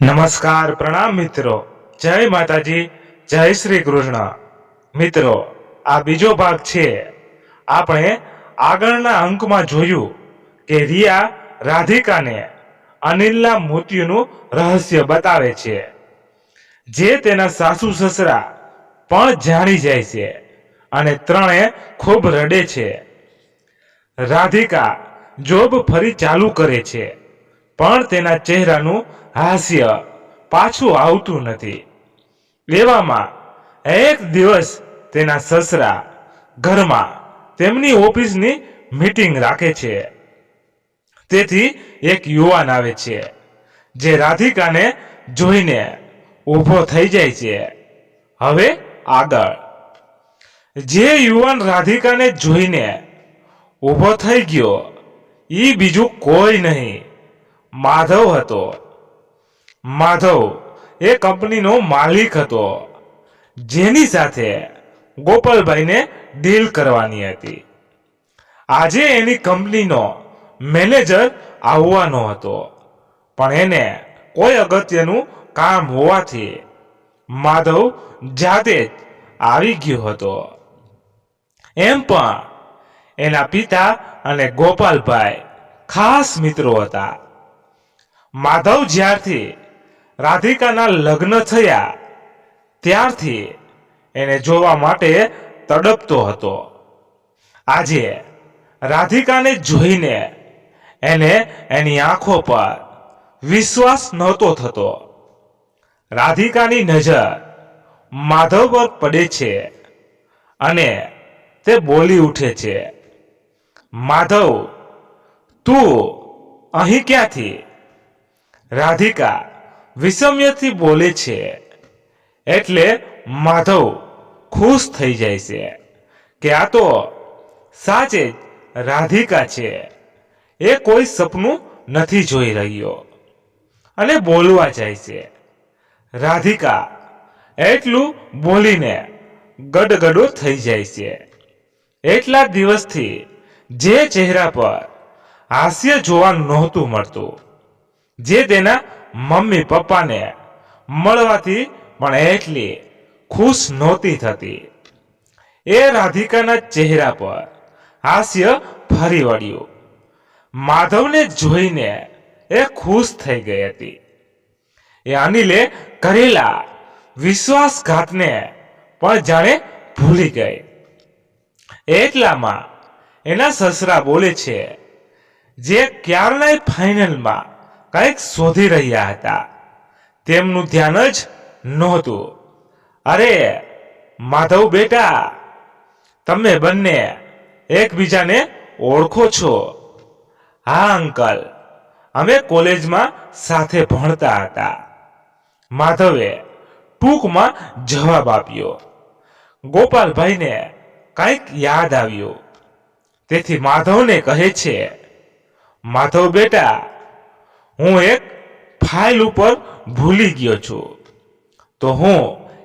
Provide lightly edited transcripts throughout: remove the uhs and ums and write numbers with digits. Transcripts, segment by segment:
નમસ્કાર પ્રણામ મિત્રો, જય માતાજી, જય શ્રી કૃષ્ણ. મિત્રો, આ બીજો ભાગ છે. આપણે આગળના અંકમાં જોયું કે રિયા રાધિકાને અનિલના મૃત્યુનું રહસ્ય બતાવે છે, જે તેના સાસુ સસરા પણ જાણી જાય છે અને ત્રણે ખૂબ રડે છે. રાધિકા જોબ ફરી ચાલુ કરે છે, પણ તેના ચહેરાનું હાસ્ય પાછું આવતું નથી. એવામાં એક દિવસ તેના સસરા ઘરમાં તેમની ઓફિસની મીટિંગ રાખે છે. તેથી એક યુવાન આવે છે, જે રાધિકાને જોઈને ઊભો થઈ જાય છે. હવે આગળ. જે યુવાન રાધિકાને જોઈને ઊભો થઈ ગયો એ બીજું કોઈ નહીં, માધવ હતો. માધવ એ કંપનીનો માલિક હતો, જેની સાથે ગોપાલભાઈને ડીલ કરવાની હતી. આજે એની કંપનીનો મેનેજર આવવાનો હતો, પણ એને કોઈ અગત્યનું કામ હોવાથી માધવ જાતે જ આવી ગયો હતો. એમ પણ એના પિતા અને ગોપાલભાઈ ખાસ મિત્રો હતા. માધવ જ્યારથી રાધિકાના લગ્ન થયા ત્યારથી એને જોવા માટે તડપતો હતો. આજે રાધિકાને જોઈને એને એની આંખો પર વિશ્વાસ નહોતો થતો. રાધિકાની નજર માધવ પર પડે છે અને તે બોલી ઉઠે છે, માધવ, તું અહીં ક્યાંથી? રાધિકા વિષમ્યથી બોલે છે એટલે માધવ ખુશ થઈ જાય છે કે આ તો સાચે જ રાધિકા છે. એ કોઈ સપનું નથી જોઈ રહ્યો અને બોલવા જાય છે. રાધિકા એટલું બોલીને ગડગડો થઈ જાય છે. એટલા દિવસથી જે ચહેરા પર હાસ્ય જોવા નહોતું મળતું, જે તેના મમ્મી પપ્પાને મળવાથી પણ એટલી ખુશ નહોતી થતી, એ રાધિકાના ચહેરા પર હાસ્ય ફરી વળ્યું. માધવને જોઈને એ ખુશ થઈ ગઈ હતી. એ અનિલે કરેલા વિશ્વાસઘાતને પણ જાણે ભૂલી ગઈ. એટલામાં એના સસરા બોલે છે, જે ક્યારનાય ફાઇનલમાં કંઈક શોધી રહ્યા હતા, તેમનું ધ્યાન જ નહોતું. અરે માધવ બેટા, તમે બંને એકબીજાને ઓળખો છો? હા અંકલ, અમે કોલેજમાં સાથે ભણતા હતા. માધવે ટૂંકમાં જવાબ આપ્યો. ગોપાલભાઈને કંઈક યાદ આવ્યું, તેથી માધવને કહે છે, માધવ બેટા, હું એક ફાઇલ ઉપર ભૂલી ગયો છું, તો હું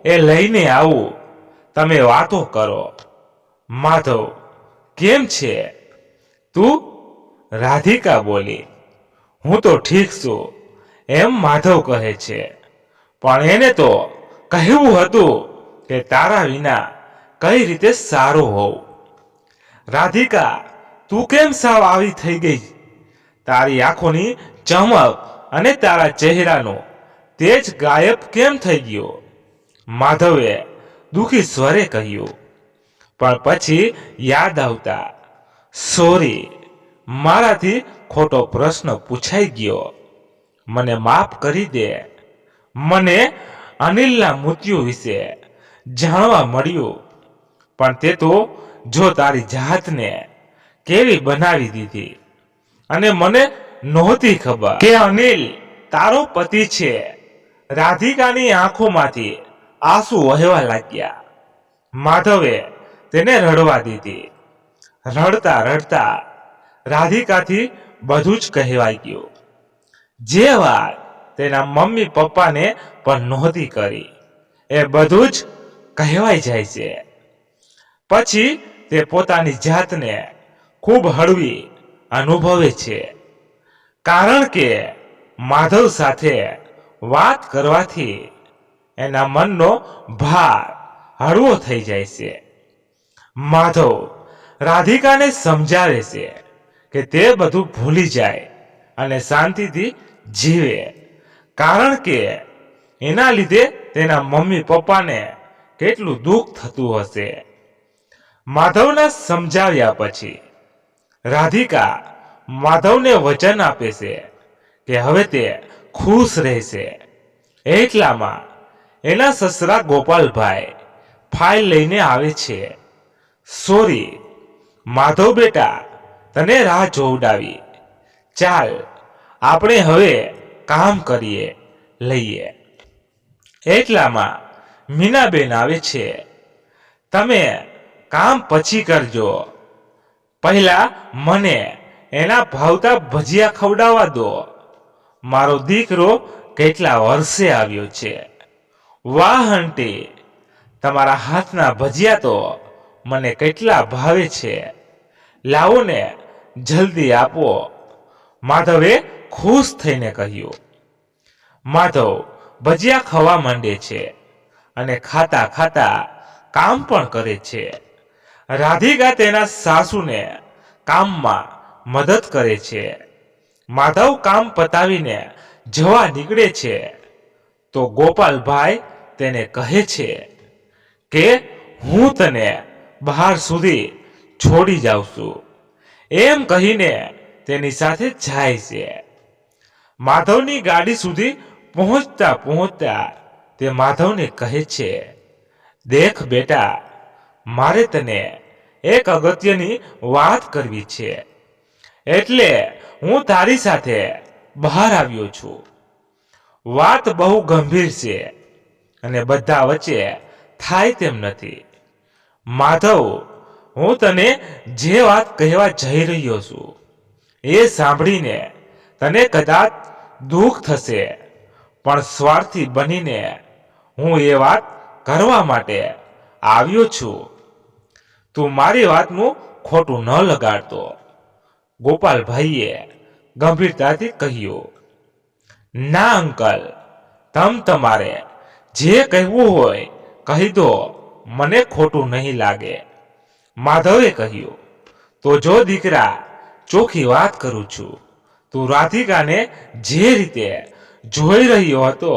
એ લઈને આવું, તમે વાતો કરો. માધવ, કેમ છે તું? રાધિકા બોલી. હું તો ઠીક છું, એમ માધવ કહે છે, પણ એને તો કહેવું હતું કે તારા વિના કઈ રીતે સારો હોવ. રાધિકા, તું કેમ સાવ આવી થઈ ગઈ? તારી આંખોની ચમક અને તારા ચહેરાનો તેજ ગાયબ કેમ થઈ ગયો? માધવે દુઃખી સ્વરે કહ્યું. પણ પછી યાદ આવતા, સોરી, મારાથી ખોટો પ્રશ્ન પૂછાઈ ગયો, મને માફ કરી દે. મને અનિલના મૃત્યુ વિશે જાણવા મળ્યું, પણ તે તો જો તારી જાતને કેવી બનાવી દીધી, અને મને નહોતી ખબર કે અનિલ તારો પતિ છે. રાધિકાની આંખોમાંથી આંસુ વહેવા લાગ્યા. માધવે તેને રડવા દીધી. રડતા રડતા રાધિકાથી બધું જ કહેવાઈ ગયું, જે વાત તેના મમ્મી પપ્પાને પણ નહોતી કરી, એ બધું જ કહેવાઈ જાય છે. પછી તે પોતાની જાતને ખૂબ હળવી અનુભવે છે, કારણ કે માધવ સાથે વાત કરવાથી એના મનનો ભાર હળવો થઈ જાય છે. માધવ રાધિકાને સમજાવે છે કે તે બધું ભૂલી જાય અને શાંતિથી જીવે, કારણ કે એના લીધે તેના મમ્મી પપ્પાને કેટલું દુઃખ થતું હશે. માધવના સમજાવ્યા પછી રાધિકા માધવને વચન આપે છે કે હવે તે ખુશ રહેશે. એટલામાં એના સસરા ગોપાલભાઈ ફાઇલ લઈને આવે છે. સોરી માધવ બેટા, તને રાહ જોવડાવી. ચાલ આપણે હવે કામ કરીએ લઈએ. એટલામાં મીનાબેન આવે છે. તમે કામ પછી કરજો, પહેલા મને એના ભાવતા ભજીયા ખવડાવવા દો. મારો દીકરો કેટલા વર્ષે આવ્યો છે. વાહ આંટી, તમારા હાથના ભજીયા તો મને કેટલા ભાવે છે. લાવો ને, જલ્દી આપો. માધવે ખુશ થઈને કહ્યું. માધવ ભજીયા ખાવા માંડે છે અને ખાતા ખાતા કામ પણ કરે છે. રાધિકા તેના સાસુને કામમાં મદદ કરે છે. માધવ કામ પતાવીને જવા નીકળે છે તો ગોપાલભાઈ તેને કહે છે કે હું તને બહાર સુધી છોડી જાઉં છું. એમ કહીને તેની સાથે જાય છે. માધવની ગાડી સુધી પહોંચતા પહોંચતા તે માધવને કહે છે, દેખ બેટા, મારે તને એક અગત્યની વાત કરવી છે, એટલે હું તારી સાથે બહાર આવ્યો છું. વાત બહુ ગંભીર છે અને બધા વચ્ચે થાય તેમ નથી. માધવ, હું તને જે વાત કહેવા જઈ રહ્યો છું એ સાંભળીને તને કદાચ દુઃખ થશે, પણ સ્વાર્થી બનીને હું એ વાત કરવા માટે આવ્યો છું. તું મારી વાતનું ખોટું ન લગાડતો. ગોપાલભાઈએ ગંભીરતાથી કહ્યું. ના અંકલ, તમારે જે કહેવું હોય કહી દો, મને ખોટું નહીં લાગે. માધવે કહ્યું. તો જો દીકરા, ચોખ્ખી વાત કરું છું. તું રાધિકાને જે રીતે જોઈ રહ્યો હતો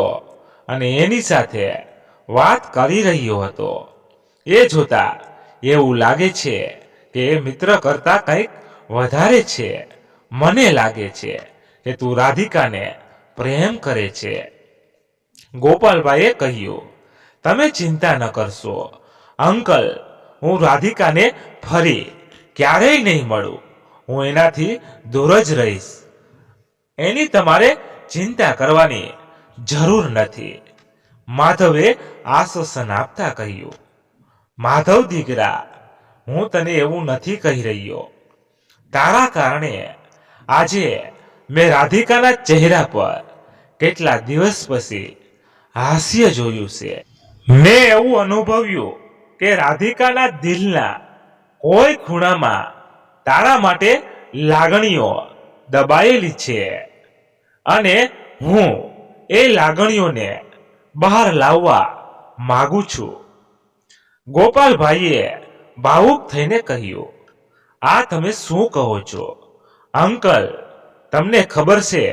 અને એની સાથે વાત કરી રહ્યો હતો, એ જોતા એવું લાગે છે કે એ મિત્ર કરતા કંઈક વધારે છે. મને લાગે છે કે તું રાધિકાને પ્રેમ કરે છે. ગોપાલભાઈએ કહ્યું. તમે ચિંતા ન કરશો અંકલ, હું રાધિકાને ફરી ક્યારેય નહીં મળું. હું એનાથી દૂર જ રહીશ. એની તમારે ચિંતા કરવાની જરૂર નથી. માધવે આશ્વાસન આપતા કહ્યું. માધવ દીકરા, હું તને એવું નથી કહી રહ્યો. તારા કારણે આજે મેં રાધિકાના ચહેરા પર કેટલા દિવસ પછી હાસ્ય જોયું છે. મેં એવું અનુભવ્યું કે રાધિકાના દિલના કોઈ ખૂણામાં તારા માટે લાગણીઓ દબાયેલી છે અને હું એ લાગણીઓને બહાર લાવવા માંગુ છું. ગોપાલભાઈએ ભાવુક થઈને કહ્યું. આ તમે શું કહો છો અંકલ? તમને ખબર છે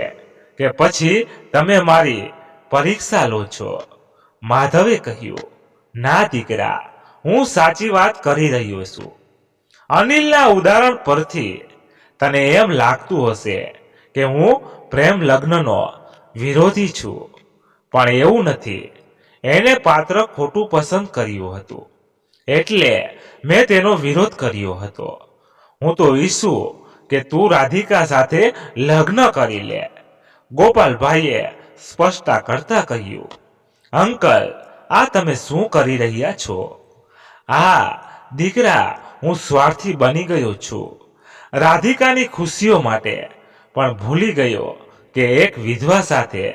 કે પછી તમે મારી પરીક્ષા લો છો. માધવે કહ્યું. ના દીકરા, હું સાચી વાત કરી રહ્યો છું. અનિલના ઉદાહરણ પરથી તને એમ લાગતું હશે કે હું પ્રેમ લગ્નનો વિરોધી છું, પણ એવું નથી. એને પાત્ર ખોટું પસંદ કર્યું હતું એટલે મેં તેનો વિરોધ કર્યો હતો. હું તો ઈચ્છું કે તું રાધિકા સાથે લગ્ન કરી લે. ગોપાલભાઈએ સ્પષ્ટતા કરતા કહ્યું. અંકલ, આ તમે શું કરી રહ્યા છો? હા દીકરા, હું સ્વાર્થી બની ગયો છું. રાધિકાની ખુશીઓ માટે પણ ભૂલી ગયો કે એક વિધવા સાથે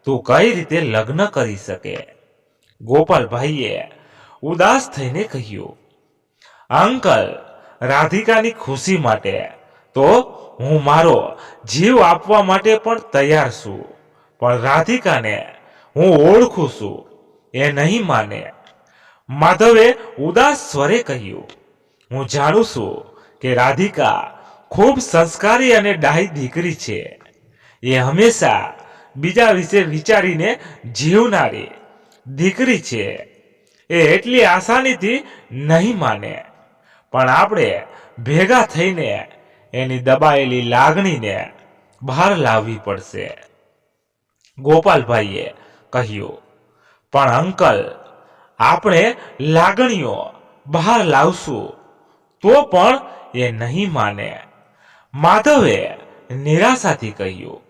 તું કઈ રીતે લગ્ન કરી શકે. ગોપાલભાઈએ ઉદાસ થઈને કહ્યું. અંકલ, રાધિકાની ખુશી માટે તો હું મારો જીવ આપવા માટે પણ તૈયાર છું, પણ રાધિકાને હું ઓળખું છું, એ નહીં માને. માધવે ઉદાસ સ્વરે કહ્યું, હું જાણું છું કે રાધિકા ખૂબ સંસ્કારી અને ડાહી દીકરી છે. એ હંમેશા બીજા વિશે વિચારીને જીવનારી દીકરી છે. એ એટલી આસાનીથી નહીં માને. પણ આપણે ભેગા થઈને એની દબાયેલી લાગણીને બહાર લાવવી પડશે. ગોપાલભાઈએ કહ્યું, પણ અંકલ, આપણે લાગણીઓ બહાર લાવશું તો પણ એ નહીં માને. માધવે નિરાશાથી કહ્યું,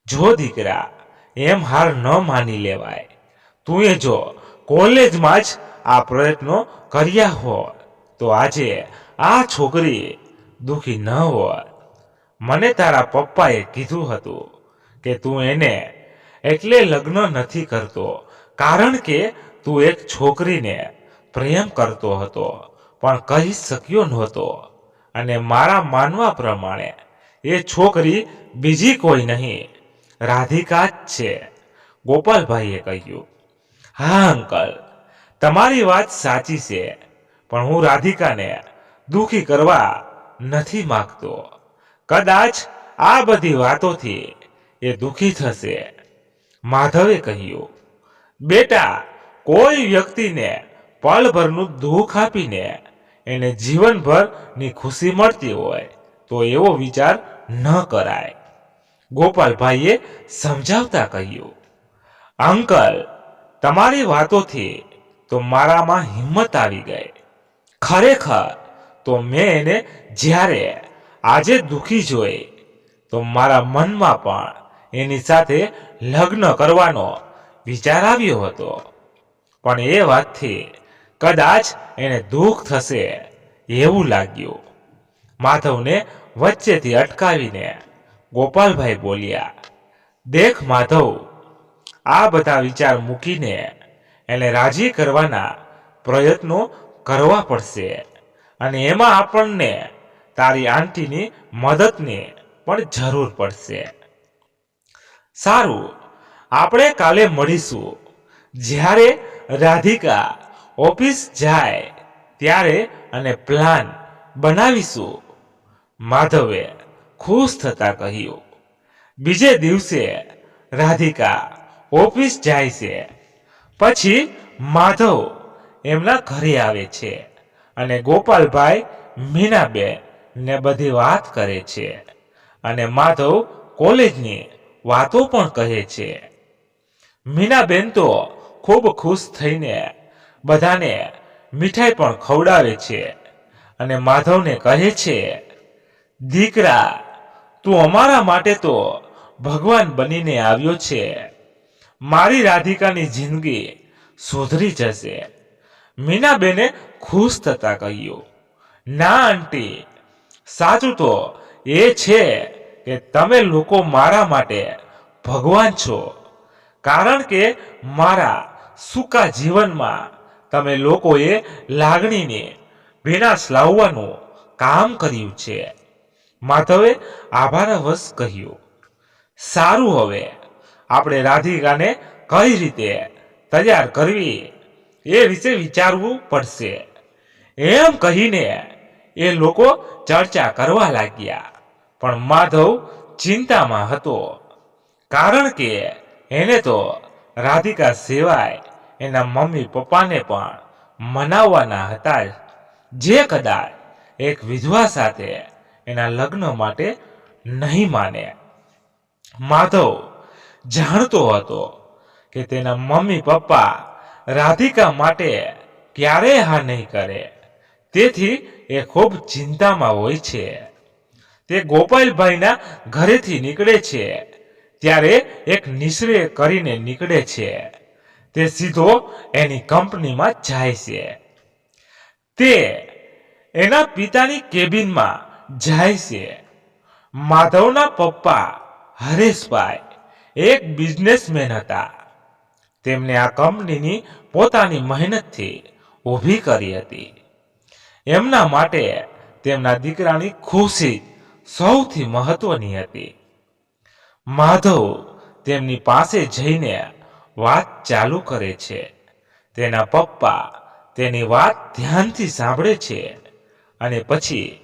જો દીકરા, એમ હાર ન માની લેવાય. તું એ જો કોલેજમાં જ આ પ્રયત્નો કર્યા હોત તો આજે આ છોકરી દુઃખી ન હોત. મને તારા પપ્પાએ કીધું હતું કે તું એને એટલે લગ્ન નથી કરતો કારણ કે તું એક છોકરીને પ્રેમ કરતો હતો પણ કહી શક્યો નહોતો, અને મારા માનવા પ્રમાણે એ છોકરી બીજી કોઈ નહીં, રાધિકા જ છે. ગોપાલભાઈએ કહ્યું, હા અંકલ, તમારી વાત સાચી છે, પણ હું રાધિકાને દુઃખી કરવા નથી માંગતો. કદાચ આ બધી વાતોથી એ દુઃખી થશે. માધવે કહ્યું, બેટા, કોઈ વ્યક્તિને પળભરનું દુઃખ આપીને એને જીવનભરની ખુશી મળતી હોય તો એવો વિચાર ન કરાય. ગોપાલભાઈએ સમજાવતા કહ્યું, અંકલ, તમારી વાતોથી તો મારામાં હિંમત આવી ગઈ. ખરેખર તો મેં એને જ્યારે આજે દુઃખી જોઈ તો મારા મનમાં પણ એની સાથે લગ્ન કરવાનો વિચાર આવ્યો હતો. પણ એ વાતથી કદાચ એને દુઃખ થશે એવું લાગ્યું. માધવને વચ્ચેથી અટકાવીને ગોપાલભાઈ બોલ્યા, દેખ માધવ, આ બધા વિચાર મૂકીને એને રાજી કરવાના પ્રયત્નો કરવા પડશે, અને એમાં આપણને તારી આંટીની મદદની પણ જરૂર પડશે. સારું, આપણે કાલે મળીશું. જ્યારે રાધિકા ઓફિસ જાય ત્યારે અને પ્લાન બનાવીશું. માધવે ખુશ થતા કહ્યું. બીજે દિવસે રાધિકા ઓફિસ જાય છે. પછી માધવ એમના ઘરે આવે છે અને ગોપાલભાઈ મીનાબેન ને બધી વાત કરે છે, અને માધવ કોલેજની વાતો પણ કહે છે. મીનાબેન તો ખૂબ ખુશ થઈને બધાને મીઠાઈ પણ ખવડાવે છે અને માધવને કહે છે, દીકરા, તું અમારા માટે તો ભગવાન બનીને આવ્યો છે. મારી રાધિકાની જિંદગી સુધરી જશે. મીનાબેને ખુશ થતા કહ્યું, ના આંટી, સાચું તો એ છે કે તમે લોકો મારા માટે ભગવાન છો, કારણ કે મારા સૂકા જીવનમાં તમે લોકોએ લાગણીને વિનાશ લાવવાનું કામ કર્યું છે. માધવે આભારવશ કહ્યું, સારું, હવે આપણે રાધિકાને કઈ રીતે તૈયાર કરવી એ વિશે વિચારવું પડશે. એમ કહીને એ લોકો ચર્ચા કરવા લાગ્યા. પણ માધવ ચિંતામાં હતો, કારણ કે એને તો રાધિકા સિવાય એના મમ્મી પપ્પાને પણ મનાવવાના હતા, જે કદાચ એક વિધવા સાથે એના લગ્ન માટે નહીં માને. માધવ જાણતો હતો કે તેના મમ્મી પપ્પા રાધિકા માટે ક્યારેય હા નહીં કરે, તેથી એ ખૂબ ચિંતામાં હોય છે. તે ગોપાલભાઈના ઘરેથી નીકળે છે ત્યારે એક નિશ્ચય કરીને નીકળે છે. તે સીધો એની કંપનીમાં જાય છે. તે એના પિતાની કેબિનમાં જાય છે. માધવના પપ્પા હરેશભાઈ એક બિઝનેસમેન હતા. તેમને આ કંપનીની પોતાની મહેનતથી ઊભી કરી હતી. એમના માટે તેમના દીકરાની ખુશી સૌથી મહત્વની હતી. માધવ તેમની પાસે જઈને વાત ચાલુ કરે છે. તેના પપ્પા તેની વાત ધ્યાનથી સાંભળે છે અને પછી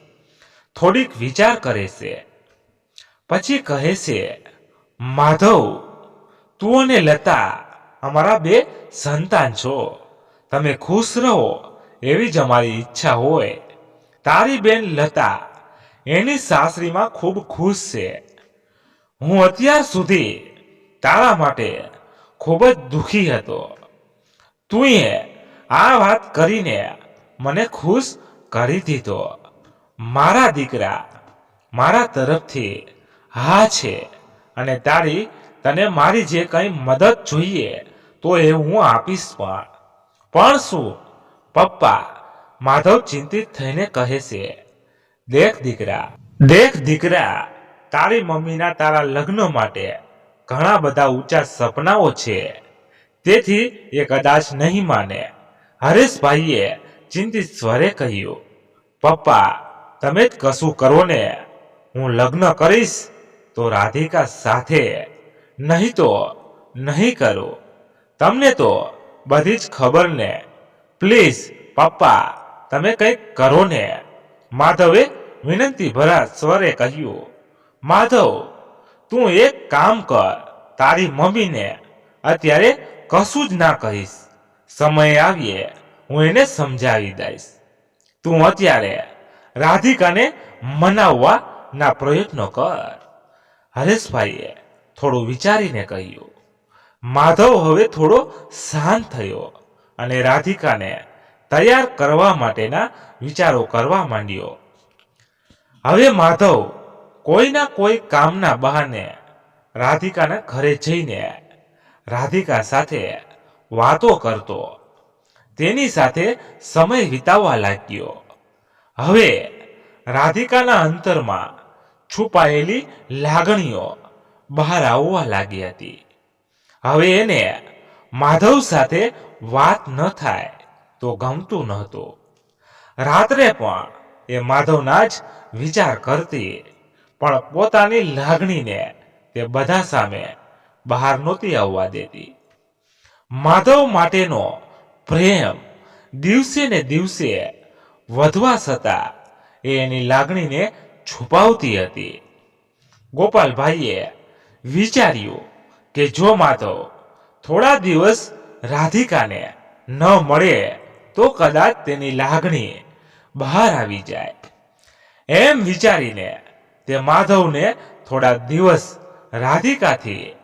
થોડીક વિચાર કરે છે. પછી કહે છે, માધવ, તું અને લતા અમારા 2 સંતાન છો. તમે ખુશ રહો એવી જ અમારી ઈચ્છા હોય. તારી બેન લતા એની સાસરીમાં ખૂબ ખુશ છે. હું અત્યાર સુધી તારા માટે ખૂબ જ દુઃખી હતો. તુંએ આ વાત કરીને મને ખુશ કરી દીધો. મારા દીકરા, મારા તરફથી હા છે અને તને મારી જે કંઈ મદદ જોઈએ તો એ હું આપીશ. પણ શું? પપ્પા, માધવ ચિંતિત થઈને કહે છે, દેખ દીકરા, તારી મમ્મીના તારા લગ્ન માટે ઘણા બધા ઊંચા સપનાઓ છે. તેથી એ કદાચ નહીં માને. હરેશભાઈએ ચિંતિત સ્વરે કહ્યું, પપ્પા, તમે જ કશું કરો ને. હું લગ્ન કરીશ તો રાધિકા સાથે, નહીં તો નહીં કરું. તમને તો બધી જ ખબર ને. પ્લીઝ પપ્પા, તમે કંઈક કરો ને. માધવે વિનંતી ભરા સ્વરે કહ્યું, માધવ, તું એક કામ કર. તારી મમ્મીને અત્યારે કશું જ ના કહીશ. સમય આવીએ હું એને સમજાવી દઈશ. તું અત્યારે રાધિકાને મનાવવાના પ્રયત્નો કર. હરેશભાઈએ થોડું વિચારીને કહ્યું. માધવ હવે થોડો શાંત થયો અને રાધિકાને તૈયાર કરવા માટેના વિચારો કરવા માંડ્યો. હવે માધવ કોઈના કોઈ કામના બહાને રાધિકાના ઘરે જઈને રાધિકા સાથે વાતો કરતો, તેની સાથે સમય વિતાવવા લાગ્યો. હવે રાધિકાના અંતરમાં છુપાયેલી લાગણીઓ બહાર આવવા લાગી હતી. હવે એને માધવ સાથે વાત ન થાય તો ગમતું નહોતું. રાત્રે પણ એ માધવના જ વિચાર કરતી, પણ પોતાની લાગણીને તે બધા સામે બહાર નહોતી આવવા દેતી. માધવ માટેનો પ્રેમ દિવસે ને દિવસે વધવા છતાં એ એની લાગણીને છુપાવતી હતી. ગોપાલભાઈએ વિચાર્યું કે જો માધવ થોડા દિવસ રાધિકાને ન મળે તો કદાચ તેની લાગણી બહાર આવી જાય. એમ વિચારીને તે માધવને થોડા દિવસ રાધિકાથી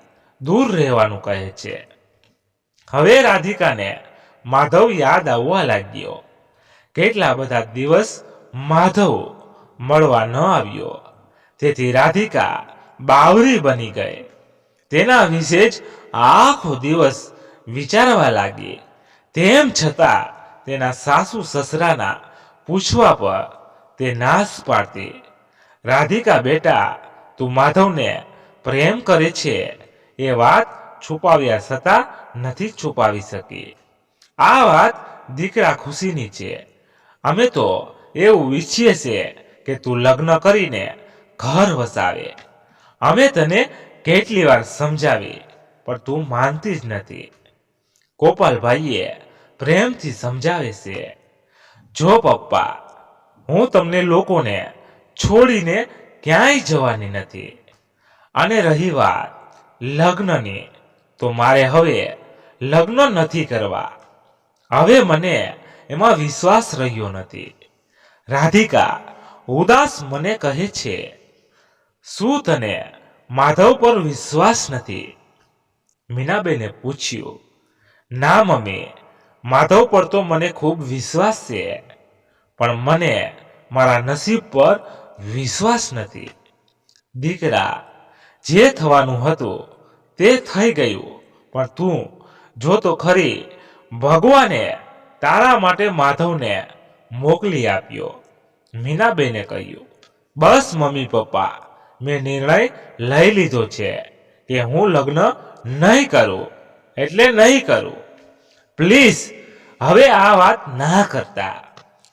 દૂર રહેવાનું કહે છે. હવે રાધિકાને માધવ યાદ આવવા લાગ્યો. કેટલા બધા દિવસ માધવ મળવા ન આવ્યો, તેથી રાધિકા બાવરી બની ગઈ. તેના વિશે જ આખો દિવસ વિચારવા લાગી. તેમ છતાં તેના સાસુ સસરાના પૂછવા પર તે નાશ પાડતી. રાધિકા બેટા, તું માધવને પ્રેમ કરે છે એ વાત છુપાવ્યા છતાં નથી છુપાવી શકી. આ વાત દીકરા ખુશીની છે. અમે તો એવું ઈચ્છીએ છીએ કે તું લગ્ન કરીને ઘર વસાવે. અમે તને કેટલી વાર સમજાવી પણ તું માનતી જ નથી. ગોપાલભાઈએ પ્રેમથી સમજાવે છે, જો પપ્પા, હું તમને લોકોને છોડીને ક્યાંય જવાની નથી. અને રહી વાત લગ્નની, તો મારે હવે લગ્ન નથી કરવા. હવે મને એમાં વિશ્વાસ રહ્યો નથી. રાધિકા ઉદાસ મને કહે છે, શું તને માધવ પર વિશ્વાસ નથી? મીનાબેને પૂછ્યું. ના મમ્મી, માધવ પર તો મને ખૂબ વિશ્વાસ છે, પણ મને મારા નસીબ પર વિશ્વાસ નથી. દીકરા, જે થવાનું હતું તે થઈ ગયું, પણ તું જો તો ખરી, ભગવાને તારા માટે માધવને મોકલી આપ્યો. મીનાબેને કહ્યું, બસ મમ્મી પપ્પા, મેં નિર્ણય લઈ લીધો છે કે હું લગ્ન નહીં કરું એટલે નહીં કરું. પ્લીઝ હવે આ વાત ના કરતા.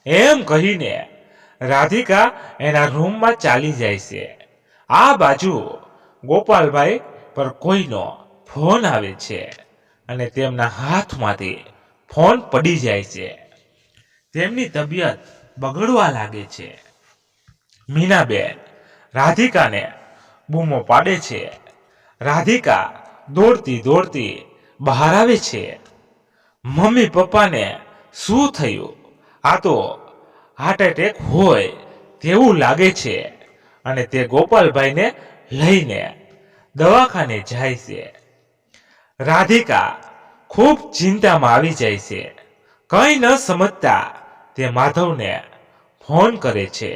એમ કહીને રાધિકા એના રૂમમાં ચાલી જાય છે. આ બાજુ ગોપાલભાઈ પર કોઈનો ફોન આવે છે અને તેમના હાથમાંથી ફોન પડી જાય છે. તેમની તબિયત બગડવા લાગે છે. મીનાબેન રાધિકાને બૂમો પાડે છે. રાધિકા દોડતી દોડતી બહાર આવે છે. મમ્મી પપ્પાને શું થયું? આ તો હાર્ટ એટેક હોય તેવું લાગે છે અને તે ગોપાલભાઈને લઈને દવાખાને જાય છે. રાધિકા ખૂબ ચિંતામાં આવી જાય છે. કંઈ ન સમજતા તે માધવને ફોન કરે છે.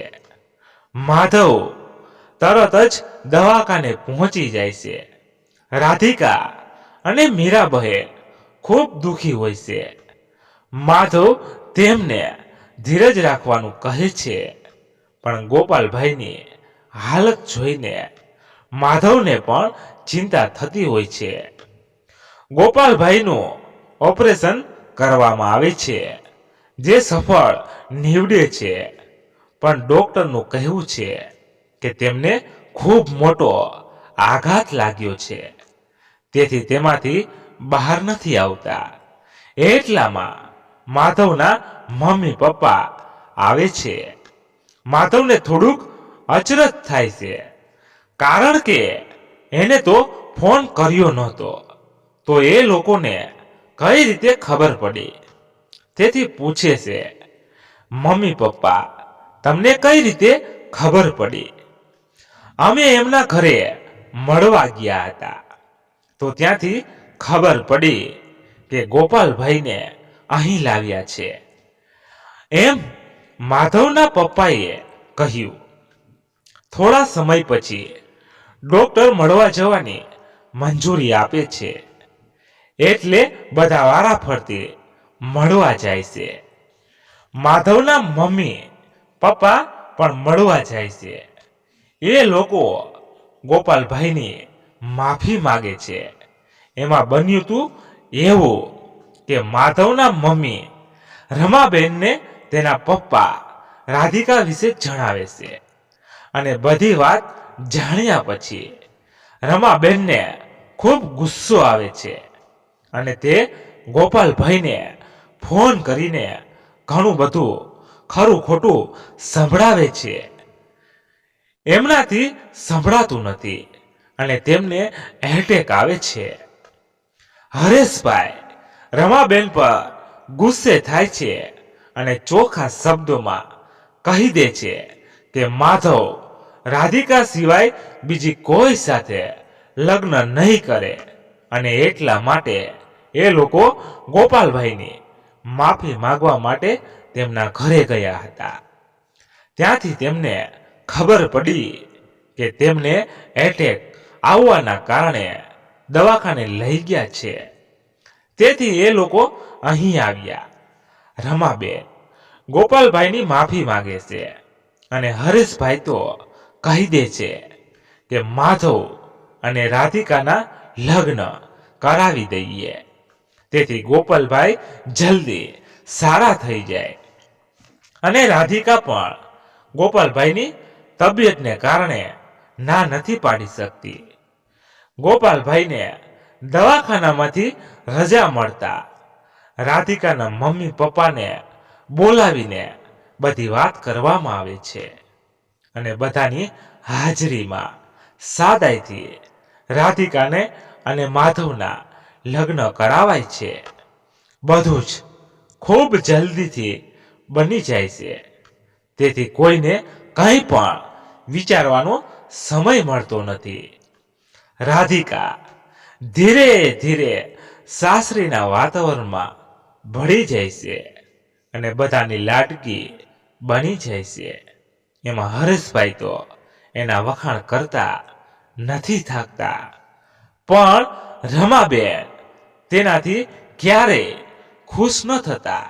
માધવ તરત જ દવાખાને પહોંચી જાય છે. રાધિકા અને મીરાબહેન ખૂબ દુઃખી હોય છે. માધવ તેમને ધીરજ રાખવાનું કહે છે, પણ ગોપાલભાઈની હાલત જોઈને માધવને પણ ચિંતા થતી હોય છે. ગોપાલભાઈનું ઓપરેશન કરવામાં આવે છે, જે સફળ નીવડે છે, પણ ડોક્ટરનું કહેવું છે કે તેમને ખૂબ મોટો આઘાત લાગ્યો છે, તેથી તેમાંથી બહાર નથી આવતા. એટલામાં માધવના મમ્મી પપ્પા આવે છે. માધવને થોડુંક અચરજ થાય છે, કારણ કે એને તો ફોન કર્યો નહોતો, તો એ લોકોને કઈ રીતે ખબર પડી? તેથી પૂછે છે, મમ્મી પપ્પા તમને કઈ રીતે ખબર પડી? અમે એમના ઘરે મળવા ગયા હતા, તો ત્યાંથી ખબર પડી કે ગોપાલભાઈને અહીં લાવ્યા છે, એમ માધવના પપ્પાએ કહ્યું. થોડા સમય પછી ડોક્ટર મળવા જવાની મંજૂરી આપે છે, એટલે બધા વારાફરતી મળવા જાય છે. માધવના મમ્મી પપ્પા પણ મળવા જાય છે. એ લોકો ગોપાલભાઈની માફી માગે છે. એમાં બન્યું હતું એવું કે માધવના મમ્મી રમાબેનને તેના પપ્પા રાધિકા વિશે જણાવે છે, અને બધી વાત જાણ્યા પછી રમાબેનને ખૂબ ગુસ્સો આવે છે અને તે ગોપાલભાઈને ફોન કરીને ઘણું બધું ખરું ખોટું સંભળાવે છે. એમનાથી સંભળાતું નથી અને તેમને એટેક આવે છે. હરેશભાઈ રમાબેન પર ગુસ્સે થાય છે અને ચોખ્ખા શબ્દોમાં કહી દે છે કે માધવ રાધિકા સિવાય બીજી કોઈ સાથે લગ્ન નહીં કરે, અને એટલા માટે એ લોકો ગોપાલભાઈની માફી માંગવા માટે તેમના ઘરે ગયા હતા. ત્યાંથી તેમને ખબર પડી કે તેમને એટેક આવવાના કારણે દવાખાને લઈ ગયા છે, તેથી એ લોકો અહીં આવ્યા. રમાબેન ગોપાલભાઈની માફી માંગે છે અને હરેશભાઈ તો કહી દે છે કે માધવ અને રાધિકાના લગ્ન કરાવી દઈએ, તેથી ગોપાલભાઈ જલ્દી સારા થઈ જાય. અને રાધિકા પણ ગોપાલભાઈની તબિયતને કારણે ના નથી પાડી શકતી. ગોપાલભાઈને દવાખાનામાંથી રજા મળતા રાધિકાના મમ્મી પપ્પાને બોલાવીને બધી વાત કરવામાં આવે છે, અને બધાની હાજરીમાં સાદાઈથી રાધિકાને અને માધવના લગ્ન કરાવાય છે. બધું જ ખૂબ જલ્દીથી બની જાય છે, તેથી કોઈને કંઈ પણ વિચારવાનો સમય મળતો નથી. રાધિકા ધીરે ધીરે સાસરીના વાતાવરણમાં ભળી જાય છે અને બધાની લાડકી બની જાય છે. એમાં હરેશભાઈ તો એના વખાણ કરતા નથી થાકતા, પણ રમાબેન તેનાથી ક્યારેય ખુશ ન થતા.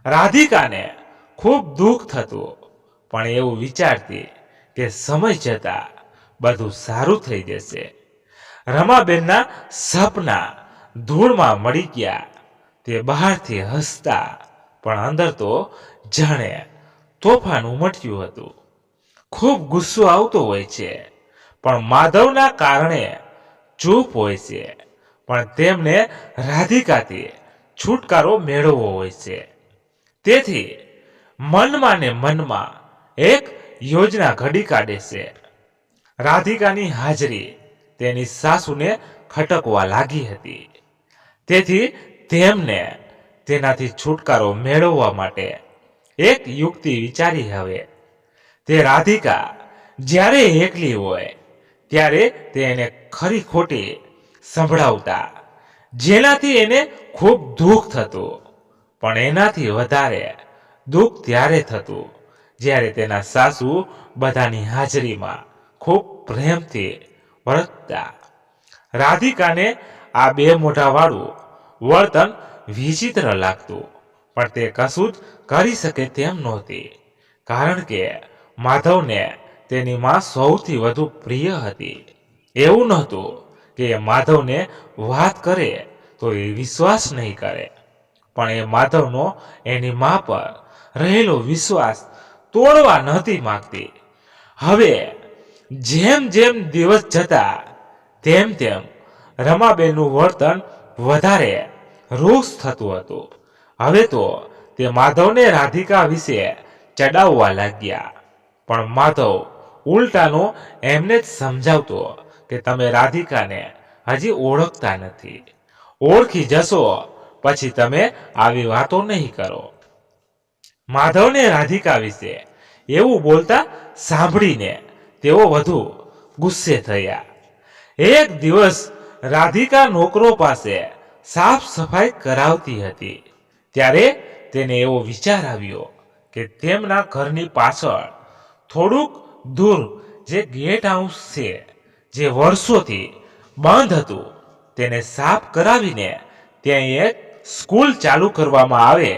રાધિકાને ખૂબ દુઃખ થતું, પણ એવું વિચારતી કે સમય જતા બધું સારું થઈ જશે. રમાબેનના સપના ધૂળમાં મળી ગયા. તે બહારથી હસતા, પણ અંદર તો જાણે તોફાન ઉમટ્યું હતું. ખૂબ ગુસ્સો આવતો હોય છે, પણ માધવના કારણે ચૂપ હોય છે, પણ તેમને રાધિકાથી છુટકારો મેળવવો હોય છે. તેથી મનમાં ને મનમાં એક યોજના ઘડી કાઢે છે. રાધિકાની હાજરી તેની સાસુને ખટકવા લાગી હતી. તેથી તેમને તેનાથી છુટકારો મેળવવા માટે એક યુક્તિ વિચારી. હવે તે રાધિકા જ્યારે એકલી હોય ત્યારે તે એને ખરી ખોટી સંભળાવતા, જેનાથી એને ખૂબ દુઃખ થતું. પણ એનાથી વધારે દુઃખ ત્યારે થતું જ્યારે તેના સાસુ બધાની હાજરીમાં ખૂબ પ્રેમથી વર્તતા. રાધિકાને આ બે મોઢાવાળું વર્તન વિચિત્ર લાગતું, પણ તે કશું જ કરી શકે તેમ નહોતી, કારણ કે માધવને તેની માં સૌથી વધુ પ્રિય હતી. એવું નહોતું કે એ માધવને વાત કરે તો એ વિશ્વાસ નહીં કરે, પણ એ માધવનો એની માં પર રહેલો વિશ્વાસ તોડવા નહોતી માંગતી. હવે જેમ જેમ દિવસ જતા તેમ તેમ રમાબેનનું વર્તન વધારે રૂક્ષ થતું હતું. હવે તો તે માધવને રાધિકા વિશે ચડાવવા લાગ્યા, પણ માધવ ઉલટાનો એમને જ સમજાવતો કે તમે રાધિકાને હજી ઓળખતા નથી. ઓળખી જશો પછી તમે આવી વાતો નહીં કરો. માધવને રાધિકા વિશે એવું બોલતા સાંભળીને તેઓ વધુ ગુસ્સે થયા. એક દિવસ રાધિકા નોકરો પાસે સાફ સફાઈ કરાવતી હતી. ત્યારે તેને એવો વિચાર આવ્યો કે તેમના ઘરની પાછળ થોડુંક દૂર જે ગેટ હાઉસ છે, જે વર્ષોથી બંધ હતું, તેને સાફ કરાવીને ત્યાં એક સ્કૂલ ચાલુ કરવામાં આવે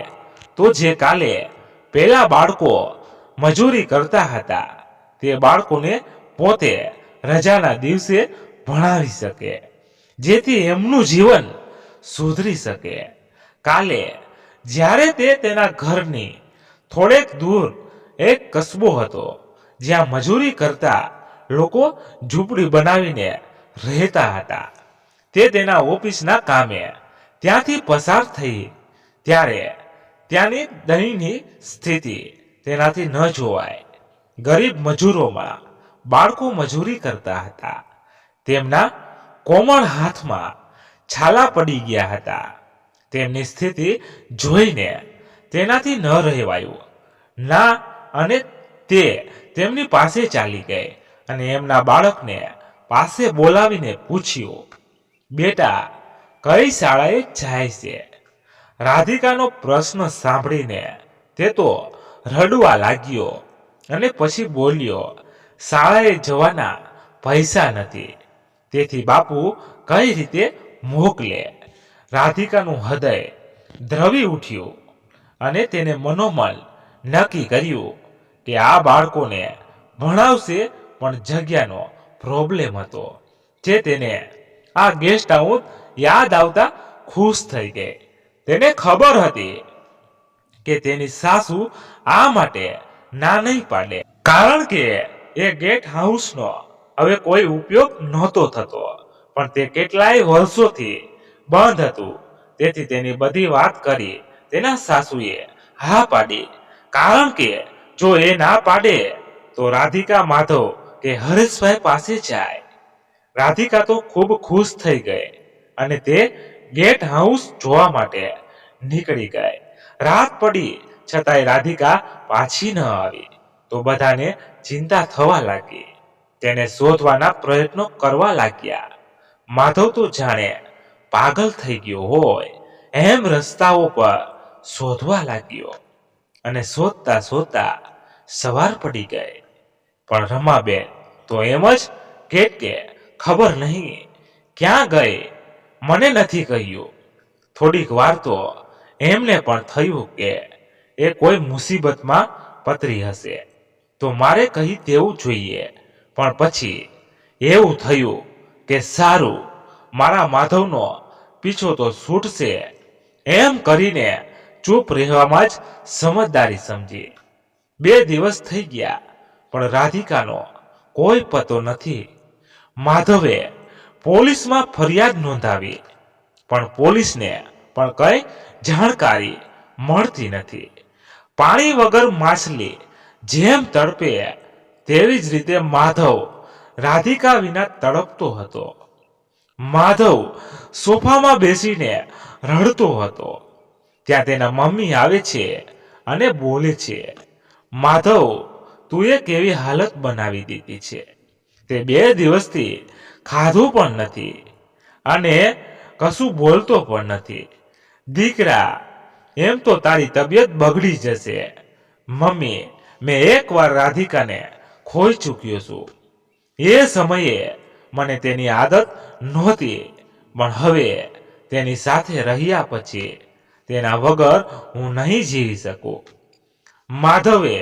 તો જે કાલે પેલા બાળકો મજૂરી કરતા હતા તે બાળકોને પોતે રજાના દિવસે ભણાવી શકે, જેથી એમનું જીવન સુધરી શકે. કાલે જ્યારે તે તેના ઘરની થોડેક દૂર એક કસ્બો હતો જ્યાં મજૂરી કરતા લોકો ઝૂંપડી બનાવીને રહેતા હતા, તે તેના ઓફિસના કામે ત્યાંથી પસાર થઈ ત્યારે ત્યાંની દયનીય સ્થિતિ તેનાથી ન જોવાય. ગરીબ મજૂરોમાં બાળકો મજૂરી કરતા હતા. તેમના કોમળ હાથમાં છાલા પડી ગયા હતા. તેમની સ્થિતિ જોઈને તેનાથી ન રહેવાયું ના, અને તે તેમની પાસે ચાલી ગઈ અને એમના બાળકને પાસે બોલાવીને પૂછ્યું, બેટા કઈ શાળાએ જાય છે? રાધિકાનો પ્રશ્ન સાંભળીને તે તો રડવા લાગ્યો અને પછી બોલ્યો, શાળાએ જવાના પૈસા નથી, તેથી બાપુ કઈ રીતે મોકલે? રાધિકાનું હૃદય દ્રવી ઉઠ્યું અને તેને મનોમન નક્કી કર્યું કે આ બાળકોને ભણાવશે, પણ જગ્યાનો પ્રોબ્લેમ હતો, જે તેને આ ગેસ્ટ હાઉસ યાદ આવતા ખુશ થઈ ગઈ. તેને ખબર હતી કે તેની સાસુ આ માટે ના નહીં પાડે, કારણ કે એ ગેસ્ટ હાઉસનો હવે કોઈ ઉપયોગ નહોતો થતો, પણ તે કેટલાય વર્ષોથી બંધ હતું. તેથી તેની બધી વાત કરી તેના સાસુએ હા પાડી, કારણ કે જો એ ના પાડે તો રાધિકા માધવ કે હરેશભાઈ પાસે જાય. રાધિકા તો ખૂબ ખુશ થઈ ગઈ અને તે ગેટ હાઉસ જોવા માટે નીકળી ગઈ. રાત પડી છતાંય રાધિકા પાછી ન આવી તો બધાને ચિંતા થવા લાગી. તેને શોધવાના પ્રયત્નો કરવા લાગ્યા. માધવ તો જાણે પાગલ થઈ ગયો હોય એમ રસ્તાઓ પર શોધવા લાગ્યો અને શોધતા શોધતા સવાર પડી ગઈ. પણ રમાબેન તો એમ જ કે ખબર નહીં ક્યાં ગઈ, મને નથી કહ્યું. થોડીક વાર તો એમને પણ થયું કે એ કોઈ મુસીબતમાં પતરી હશે તો મારે કહી દેવું જોઈએ, પણ પછી એવું થયું કે સારું, મારા માધવનો પીછો તો છૂટશે એમ કરીને ચૂપ રહેવામાં જ સમજદારી સમજી. 2 દિવસ થઈ ગયા પણ રાધિકાનો કોઈ પતો નથી. માધવે પોલીસમાં ફરિયાદ નોંધાવી, પણ પોલીસને પણ કઈ જાણકારી મળતી નથી. પાણી વગર માછલી જેમ તડપે તેવી જ રીતે માધવ રાધિકા વિના તડપતો હતો. માધવ સોફામાં બેસીને રડતો હતો. ત્યાં તેના મમ્મી આવે છે અને બોલે છે, માધવ, તું એ કેવી હાલત બનાવી દીધી છે. તે 2 દિવસથી ખાધું પણ નથી અને કશું બોલતો પણ નથી. દીકરા, એમ તો તારી તબિયત બગડી જશે. મમ્મી, મેં એકવાર રાધિકાને ખોઈ ચૂક્યો છું. એ સમયે મને તેની આદત નહોતી, પણ હવે તેની સાથે રહ્યા પછી તેના વગર હું નહીં જીવી શકું. માધવે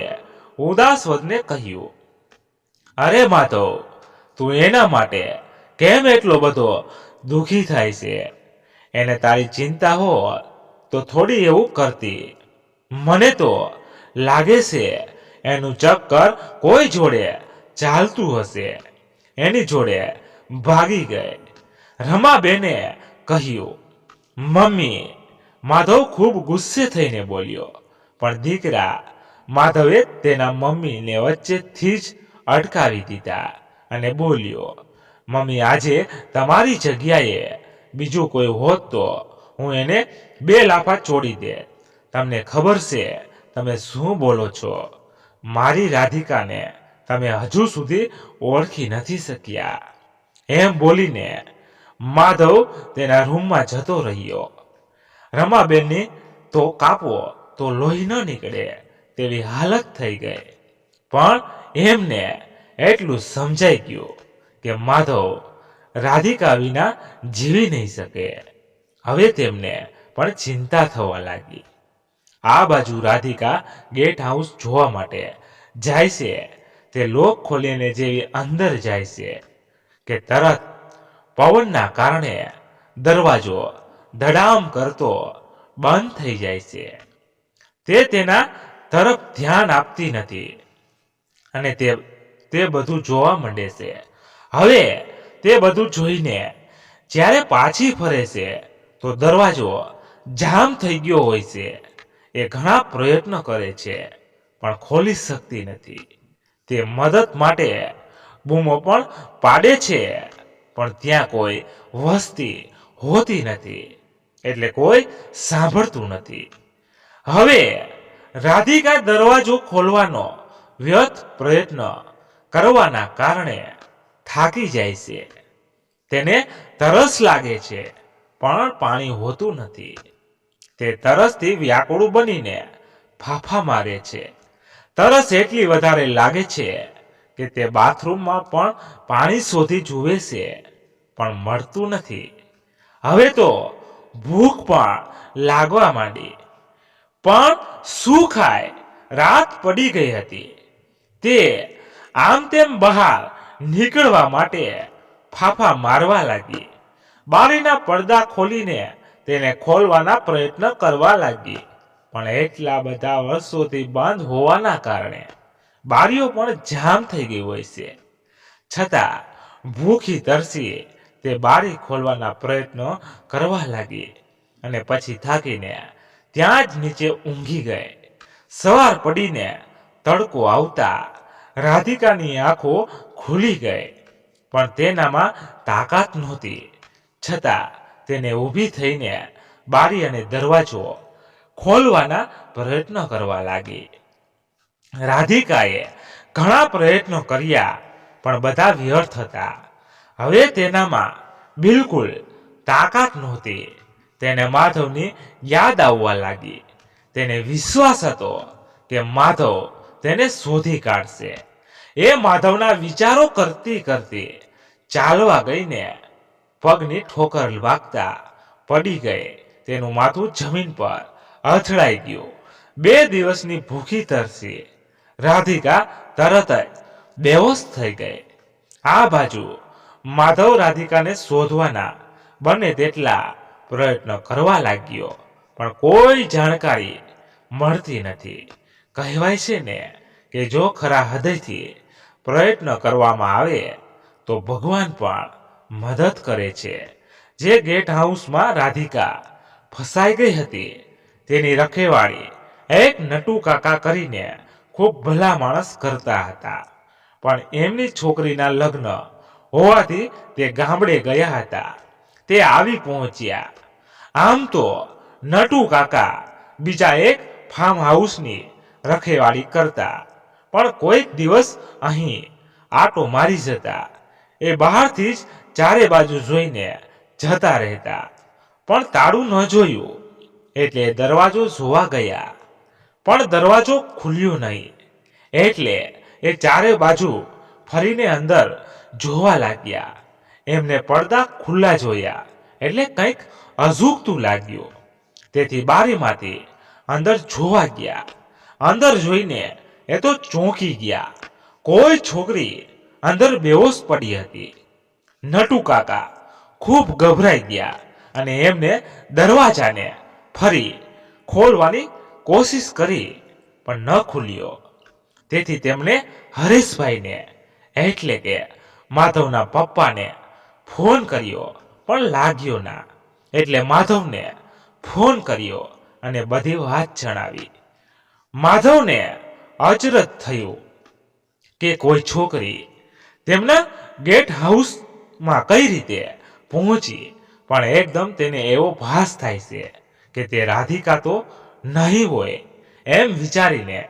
ઉદાસ વદને કહ્યું, અરે માધવ, તું એના માટે કેમ એટલો બધો દુઃખી થાય છે? એને તારી ચિંતા હોત તો થોડી એવું કરતી. મને તો લાગે છે એનું ચક્કર કોઈ જોડે ચાલતું હશે, એની જોડે ભાગી ગઈ. રમાબેને કહ્યું, મમ્મી, માધવ ખૂબ ગુસ્સે થઈને બોલ્યો. પણ દીકરા, માધવે તેના મમ્મીને વચ્ચેથી જ અટકાવી દીધા અને બોલ્યો, મમ્મી, આજે તમારી જગ્યાએ બીજું કોઈ હોત તો હું એને 2 લાફા ચોડી દે. તમને ખબર છે તમે શું બોલો છો? મારી રાધિકાને તમે હજુ સુધી ઓળખી નથી શક્યા. એમ બોલીને માધવ તેના રૂમમાં જતો રહ્યો. રમાબેનની તો કાપો તો લોહી ન નીકળે તેવી હાલત થઈ ગઈ. પણ એમને એટલું સમજાઈ ગયું કે માધવ રાધિકા વિના જીવી નહીં શકે. હવે તેમને પણ ચિંતા થવા લાગી. આ બાજુ રાધિકા ગેટ હાઉસ જોવા માટે જાય છે. તે લોક ખોલીને જેવી અંદર જાય છે કે તરત પવનના કારણે દરવાજો ધડામ કરતો બંધ થઈ જાય છે. તે તેના તરફ ધ્યાન આપતી નથી અને તે બધું જોવા માંડે છે. હવે તે બધું જોઈને જ્યારે પાછી ફરે છે તો દરવાજો જામ થઈ ગયો હોય છે. એ ઘણા પ્રયત્ન કરે છે પણ ખોલી શકતી નથી. તે મદદ માટે બૂમો પણ પાડે છે, પણ ત્યાં કોઈ વસ્તી હોતી નથી, એટલે કોઈ સાંભળતું નથી. હવે રાધિકા દરવાજો ખોલવાનો વ્યર્થ પ્રયત્ન કરવાના કારણે થાકી જાય છે. તેને તરસ લાગે છે પણ પાણી હોતું નથી. તે તરસથી વ્યાકુળ બનીને ફાફા મારે છે. તરસ એટલી વધારે લાગે છે કે તે બાથરૂમમાં પણ પાણી શોધી જુએ છે, પણ મળતું નથી. હવે તો ભૂખ પણ લાગવા માંડી, પણ શું ખાય? રાત પડી ગઈ હતી. તે આમ તેમ બહાર નીકળવા માટે ફાફા મારવા લાગી. બારીના પડદા ખોલીને તેને ખોલવાના પ્રયત્ન કરવા લાગી, પણ એટલા બધા વર્ષોથી બંધ હોવાના કારણે બારીઓ પણ જામ થઈ ગઈ હોય છે. છતાં ભૂખી તરસી તે બારી ખોલવાના પ્રયત્નો કરવા લાગી અને પછી થાકીને ત્યાં જ નીચે ઊંઘી ગઈ. સવાર પડીને તડકો આવતા રાધિકાની આંખો ખુલી ગઈ, પણ તેનામાં તાકાત નહોતી. છતાં તેને ઊભી થઈને બારી અને દરવાજો ખોલવાના પ્રયત્ન કરવા લાગી. રાધિકાએ ઘણા પ્રયત્નો કર્યા પણ બધા વ્યર્થ હતા. હવે તેનામાં બિલકુલ તાકાત નહોતી. તેને માધવની યાદ આવવા લાગી. તેને વિશ્વાસ હતો કે માધવ તેને શોધી કાઢશે. એ માધવના વિચારો કરતી કરતી ચાલવા ગઈને પગની ઠોકર વાગતા પડી ગઈ. તેનું માથું જમીન પર અથડાઈ ગયું. 2 દિવસની ભૂખી તરસી રાધિકા તરત જ બેહોશ થઈ ગઈ. આ બાજુ માધવ રાધિકાને શોધવાના બને તેટલા પ્રયત્નો કરવા લાગ્યો, પણ કોઈ જાણકારી મળતી નથી. કહેવાય છે ને કે જો ખરા હૃદયથી પ્રયત્ન કરવામાં આવે તો ભગવાન પણ મદદ કરે છે. જે ગેટ હાઉસમાં રાધિકા ફસાઈ ગઈ હતી તેની રખેવાળી એક નટુ કાકા કરીને ખૂબ ભલા માણસ કરતા હતા. પણ એમની છોકરીના લગ્ન હોવાથી તે ગામડે ગયા હતા. તે આવી પહોંચ્યા. આમ તો નટુ કાકા બીજા એક ફાર્મ હાઉસની રખેવાળી કરતા, પણ કોઈક દિવસ અહીં આટો મારી જતા. એ બહારથી જ ચારે બાજુ જોઈને જતા રહેતા, પણ તાળું ન જોયું એટલે દરવાજો જોવા ગયા, પણ દરવાજો ખુલ્યો નહીં. એટલે એ ચારે બાજુ ફરીને અંદર જોવા લાગ્યા. એમને પડદા ખુલ્લા જોયા એટલે કંઈક અજુગતું લાગ્યું. તેથી બારીમાંથી અંદર જોવા ગયા. અંદર જોઈને એ તો ચોંકી ગયા. કોઈ છોકરી અંદર બેહોશ પડી હતી. નટુ કાકા ખૂબ ગભરાઈ ગયા અને એમને દરવાજાને ફરી ખોલવાની કોશિશ કરી, પણ ન ખુલ્યો. તેથી તેમણે હરેશભાઈને એટલે કે માધવના પપ્પાને ફોન કર્યો, પણ લાગ્યો ના. એટલે માધવને ફોન કર્યો અને બધી વાત જણાવી. માધવને અચરજ થયું કે કોઈ છોકરી તેમના ગેટ હાઉસમાં કઈ રીતે પહોંચી, પણ એકદમ તેને એવો ભાસ થાય છે કે તે રાધિકા તો નહીં હોય. એમ વિચારીને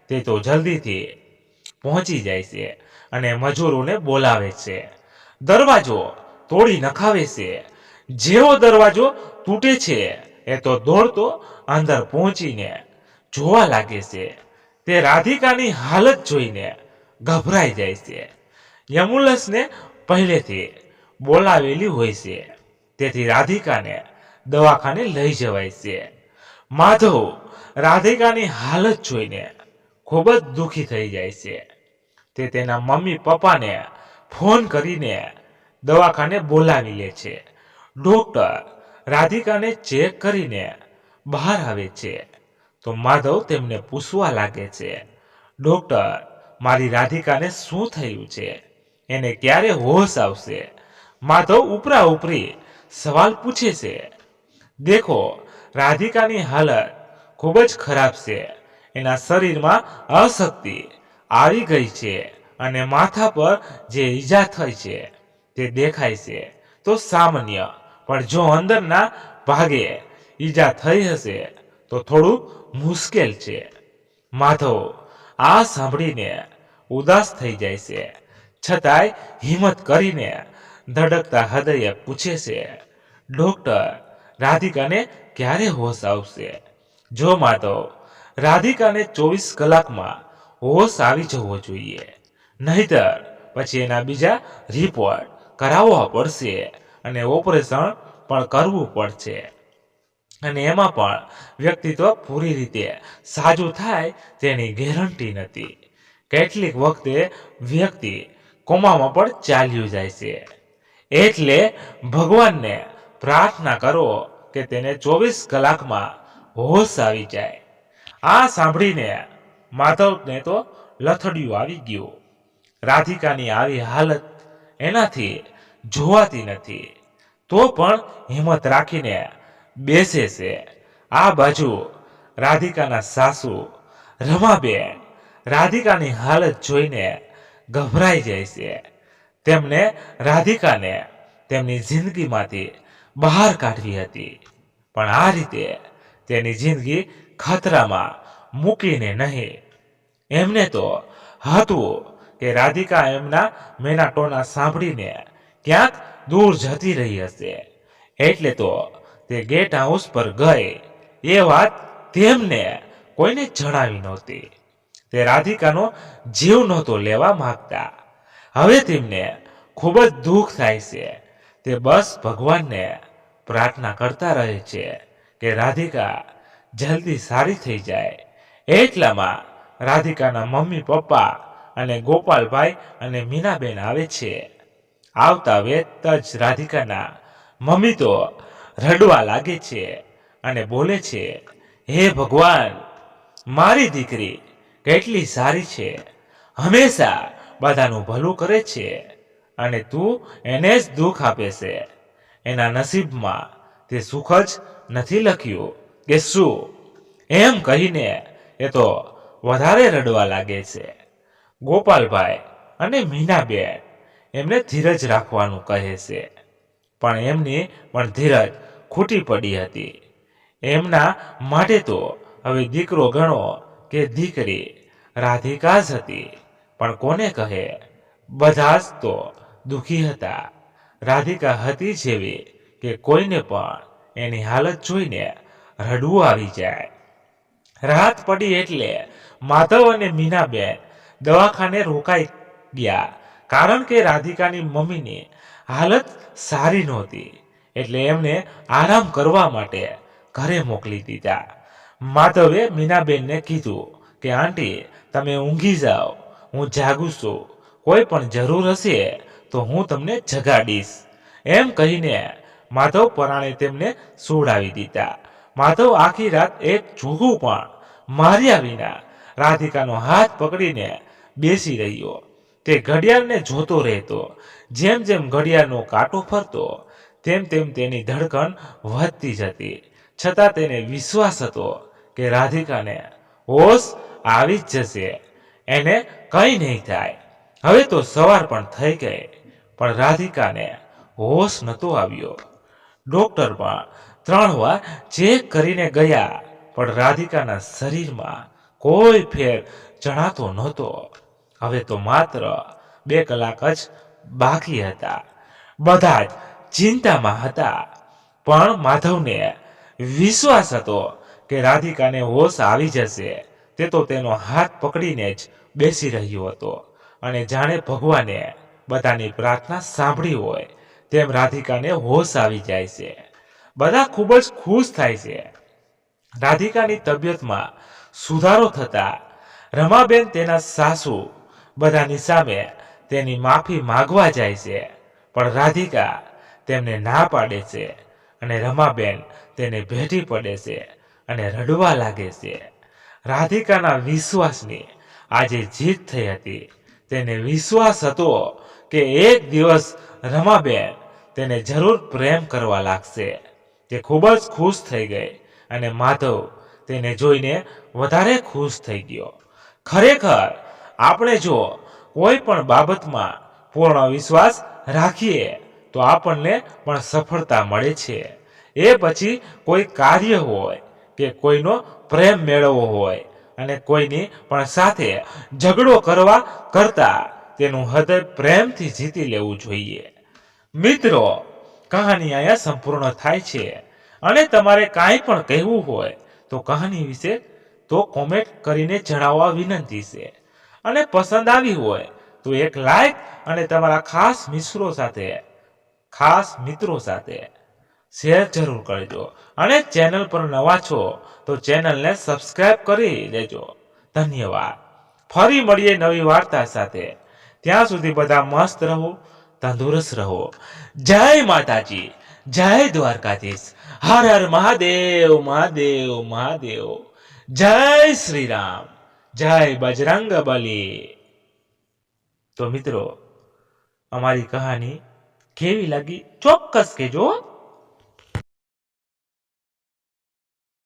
તે તો જલ્દીથી પહોંચી જાય છે અને મજૂરોને બોલાવે છે. દરવાજો તોડી નખાવે છે. જેવો દરવાજો તૂટે છે એ તો દોડતો અંદર પહોંચીને જોવા લાગે છે. તે રાધિકાની હાલત જોઈને ગભરાઈ જાય છે. એમ્બ્યુલન્સને પહેલેથી બોલાવેલી હોય છે, તેથી રાધિકાને દવાખાને લઈ જવાય છે. માધવ રાધિકાની હાલત જોઈને ખૂબ જ દુઃખી થઈ જાય છે. તે તેના મમ્મી પપ્પાને ફોન કરીને દવાખાને બોલાવી લે છે. ડોક્ટર રાધિકાને ચેક કરીને બહાર આવે છે તો માધવ તેમને પૂછવા લાગે છે, ડોક્ટર, મારી રાધિકાને શું થયું છે? એને ક્યારે હોશ આવશે? માધવ ઉપરા ઉપરી સવાલ પૂછે છે. દેખો, રાધિકાની હાલત ખૂબ જ ખરાબ છે. એના શરીરમાં અશક્તિ આવી ગઈ છે અને માથા પર જે ઈજા થઈ છે તે દેખાય છે તો સામાન્ય, પણ જો અંદરના ભાગે ઈજા થઈ હશે તો થોડું મુશ્કેલ છે. માધવ આ સાંભળીને ઉદાસ થઈ જાય છે, છતાંય હિંમત કરીને ધડકતા હૃદયે પૂછે છે, ડોક્ટર, રાધિકાને ક્યારે હોશ આવશે? જો માધવ, રાધિકાને 24 કલાકમાં હોશ આવી જવો જોઈએ, નહીતર પછી એના બીજા રિપોર્ટ કરાવવા પડશે અને ઓપરેશન પણ કરવું પડશે, અને એમાં પણ વ્યક્તિત્વ પૂરી રીતે સાજું થાય તેની ગેરંટી નથી. કેટલીક વખતે વ્યક્તિ કોમામાં પણ ચાલ્યું જાય છે. એટલે ભગવાનને પ્રાર્થના કરો કે તેને 24 કલાકમાં હોશ આવી જાય. આ સાંભળીને માધવને તો લથડિયું આવી ગયું. રાધિકાની આવી હાલત એનાથી જોવાતી નથી, તો પણ હિંમત રાખીને બેસે છે. આ બાજુ રાધિકાના સાસુ રમાબેન રાધિકાની હાલત જોઈને ગભરાઈ જાય છે. તેમને રાધિકાને તેમની જિંદગીમાંથી બહાર કાઢવી હતી, પણ આ રીતે તેની જિંદગી ખતરામાં મૂકીને નહીં. એમને તો હતું કે રાધિકા એમના મેનાટોના સાંભળીને ક્યાંક દૂર જતી રહી હશે, એટલે તો તે ગેટ હાઉસ પર ગઈ. એ વાત તેમને કોઈને જણાવી નહોતી. તે રાધિકાનો જીવ નહોતો લેવા માંગતા. હવે તેમને ખૂબ જ દુઃખ થાય છે. તે બસ ભગવાનને પ્રાર્થના કરતા રહે છે કે રાધિકા જલ્દી સારી થઈ જાય. એટલામાં રાધિકાના મમ્મી પપ્પા અને ગોપાલભાઈ અને મીનાબેન આવે છે. આવતા વેત જ રાધિકાના મમ્મી તો રડવા લાગે છે અને બોલે છે, હે ભગવાન, મારી દીકરી કેટલી સારી છે, હંમેશા બધાનું ભલું કરે છે અને તું એને જ દુઃખ આપે છે. એના નસીબમાં તે સુખ જ નથી લખ્યું કે શું? એમ કહીને એ તો વધારે રડવા લાગે છે. ગોપાલભાઈ અને મીનાબેન એમને ધીરજ રાખવાનું કહે છે, પણ એમની પણ ધીરજ ખૂટી પડી હતી. એમના માટે તો હવે દીકરો ગણો કે દીકરી રાધિકા જ હતી. પણ કોને કહે, બધા જ તો દુઃખી હતા. રાધિકા હતી જેવી કે કોઈને પણ એની હાલત જોઈને રડવું આવી જાય. રાત પડી એટલે માધવ અને મીનાબેન દવાખાને રોકાઈ ગયા, કારણ કે રાધિકાની મમ્મીની હાલત સારી નહોતી, એટલે એમને આરામ કરવા માટે ઘરે મોકલી દીધા. માધવે મીનાબેનને કીધું કે આંટી, તમે ઊંઘી જાઓ, હું જાગું છું. કોઈ પણ જરૂર હશે તો હું તમને જગાડીશ. એમ કહીને માધવ પરાણે તેમને સુવડાવી દીધા. માધવ આખી રાત એક જોગું પણ માર્યા વિના રાધિકાનો હાથ પકડીને બેસી રહ્યો. તે ઘડિયાળને જોતો રહેતો. જેમ જેમ ઘડિયાળનો કાંટો ફરતો તેમ તેમ તેની ધડકન વધતી જતી. છતાં તેને વિશ્વાસ હતો કે રાધિકાને હોશ આવી જ જશે, એને કંઈ નહીં થાય. હવે તો સવાર પણ થઈ ગઈ, પણ રાધિકાને હોશ નહોતો આવ્યો. ડોક્ટર પણ 3 વાર ચેક કરીને ગયા, પણ રાધિકાના શરીરમાં કોઈ ફેર જણાતો નહોતો. હવે તો માત્ર 2 કલાક જ બાકી હતા. બધા જ ચિંતામાં હતા, પણ માધવને વિશ્વાસ હતો કે રાધિકાને હોશ આવી જશે. તે તો તેનો હાથ પકડીને જ બેસી રહ્યો હતો, અને જાણે ભગવાને બધાની પ્રાર્થના સાંભળી હોય તેમ રાધિકાને હોશ આવી જાય છે. બધા ખૂબ જ ખુશ થાય છે. રાધિકાની તબિયતમાં સુધારો થતા રમાબેન તેના સાસુ બધાની સામે તેની માફી માંગવા જાય છે, પણ રાધિકા તેમને ના પાડે છે, અને રમાબેન તેને ભેટી પડે છે અને રડવા લાગે છે. રાધિકાના વિશ્વાસની આજે જીત થઈ હતી. તેને વિશ્વાસ હતો કે એક દિવસ રમાબેન તેને જરૂર પ્રેમ કરવા લાગશે. તે ખૂબ જ ખુશ થઈ ગઈ, અને માધવ તેને જોઈને વધારે ખુશ થઈ ગયો. ખરેખર આપણે જો કોઈ પણ બાબતમાં પૂર્ણ વિશ્વાસ રાખીએ તો આપણને પણ સફળતા મળે છે. એ પછી કોઈ કાર્ય હોય કે કોઈનો પ્રેમ મેળવવો હોય, અને કોઈની પણ સાથે ઝઘડો કરવા કરતા તેનું હૃદય પ્રેમથી જીતી લેવું જોઈએ. મિત્રો, કહાની અહીંયા સંપૂર્ણ થાય છે, અને તમારે કાંઈ પણ કહેવું હોય તો કહાની વિશે તો કોમેન્ટ કરીને જણાવવા વિનંતી છે. અને પસંદ આવી હોય તો એક લાઈક અને તમારા ખાસ મિત્રો સાથે શેર જરૂર કરજો. અને ચેનલ પર નવા છો તો ચેનલને સબસ્ક્રાઇબ કરી દેજો. ધન્યવાદ. ફરી મળીએ નવી વાર્તા સાથે. ત્યાં સુધી બધા મસ્ત રહો, તંદુરસ્ત રહો. જય માતાજી, જય દ્વારકાધીશ. હર હર મહાદેવ, મહાદેવ, મહાદેવ. જય શ્રી રામ, જય બજરંગ બલી. તો મિત્રો, અમારી કહાની કેવી લાગી ચોક્કસ કહેજો.